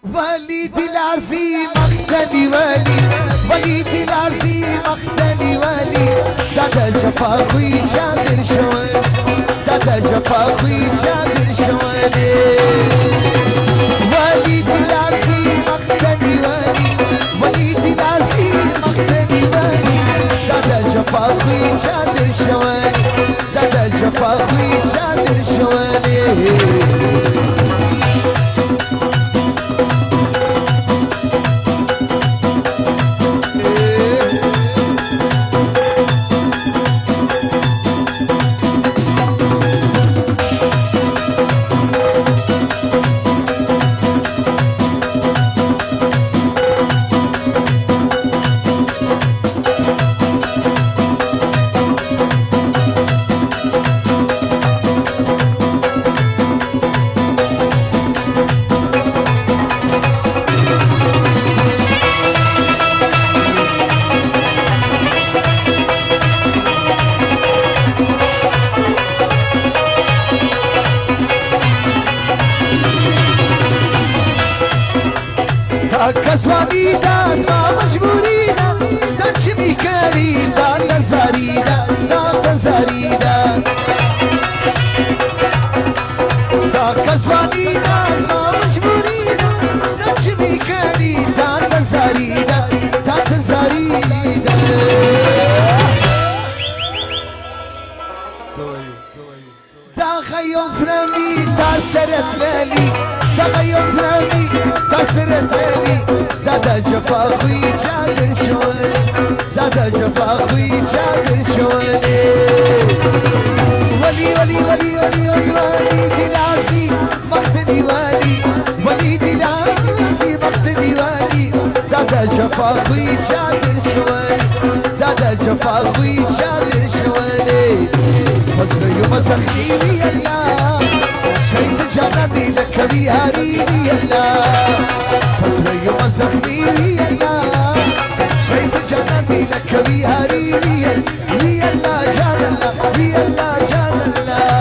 وليدي العظيم اختني وليدي العظيم اختني دادا جفا خوي جادر شوان دادا جفا خوي جادر شوان وليدي العظيم اختني وليدي العظيم اختني دادا جفا خوي جادر شوان دادا جفا خوي جادر شوان كسواني داز ما مجبورينا تنشمي كريدا تزاريدا تزاريدا كسواني داز ما مجبورينا تنشمي كريدا تزاريدا تزاريدا تغير زرمي تسرت لالي تغير زرمي تسرت لالي دادا جفا خوي جادر شوان دادا جفا خوي جادر شوان ولي ولي ولي ولي ولي وليدي العزيز مقتني وليدي العزيز مقتني دادا جفا خوي جادر شوان دادا جفا خوي جادر شوان فزري ومسخني ويلا شي سجانتي لك بيهاريني يلا فزري ومسخني ويلا شي سجانتي لك بيهاريني يلا جان الله ويلا جان الله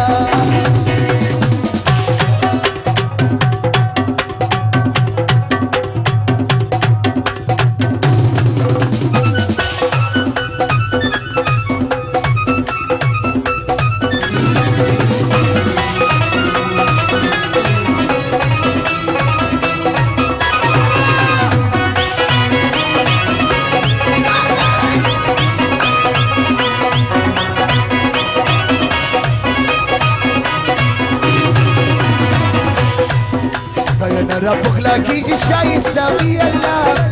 ربك لاكيجي الشاي سامي الله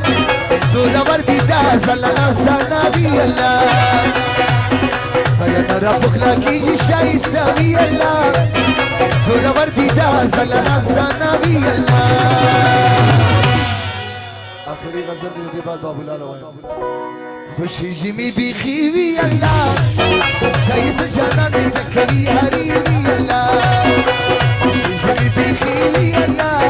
صورة وردي داز الله نبي الله فيا ربك لاكيجي الشاي سامي الله صورة وردي داز الله نبي الله آخری غزل دي بعد بابو لالا خوشی جیمی بیخیوی الله شاي سجانتي ذكري هريمي الله خوشی جیمی بیخیوی الله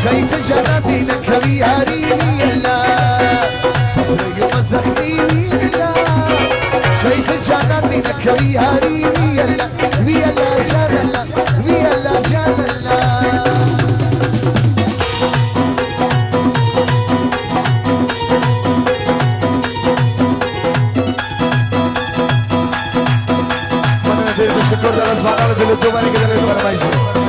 شاي سجانتي ذكري هريمي الله تصري ومزخني ويلا شاي سجانتي ذكري هريمي الله ويلا جان الله ويلا جان الله شكر ده غصب عننا اللي الدوباني كده اللي ما يجي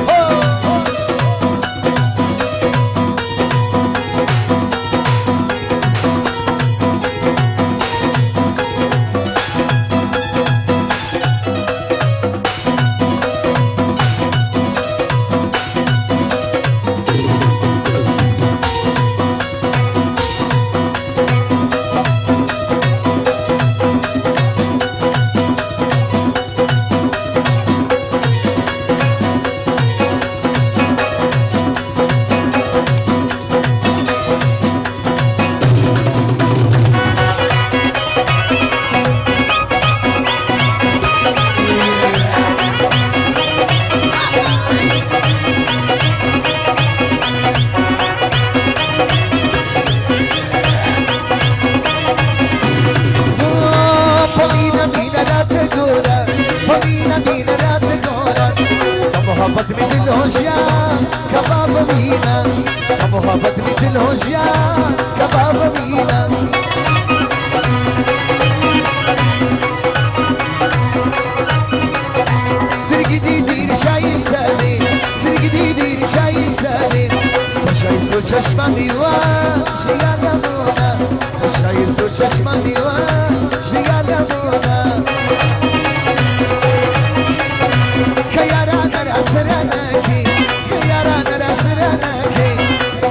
و چشمم دیوان جگر نمونه شایز و چشمم دیوان جگر نمونه که یاران رسرنکی که یاران رسرنکی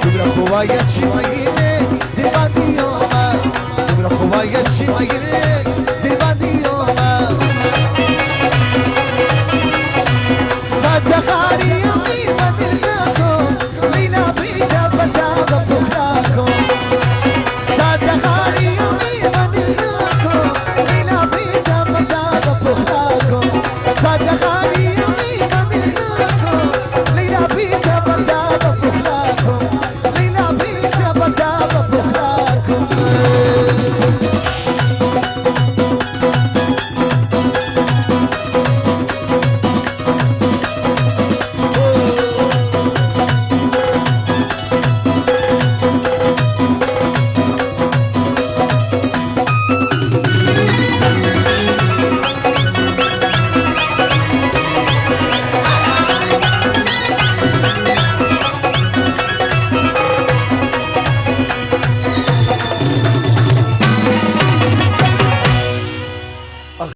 دبر خواه چی مگینه دیوان دیوما دبر خواه چی مگینه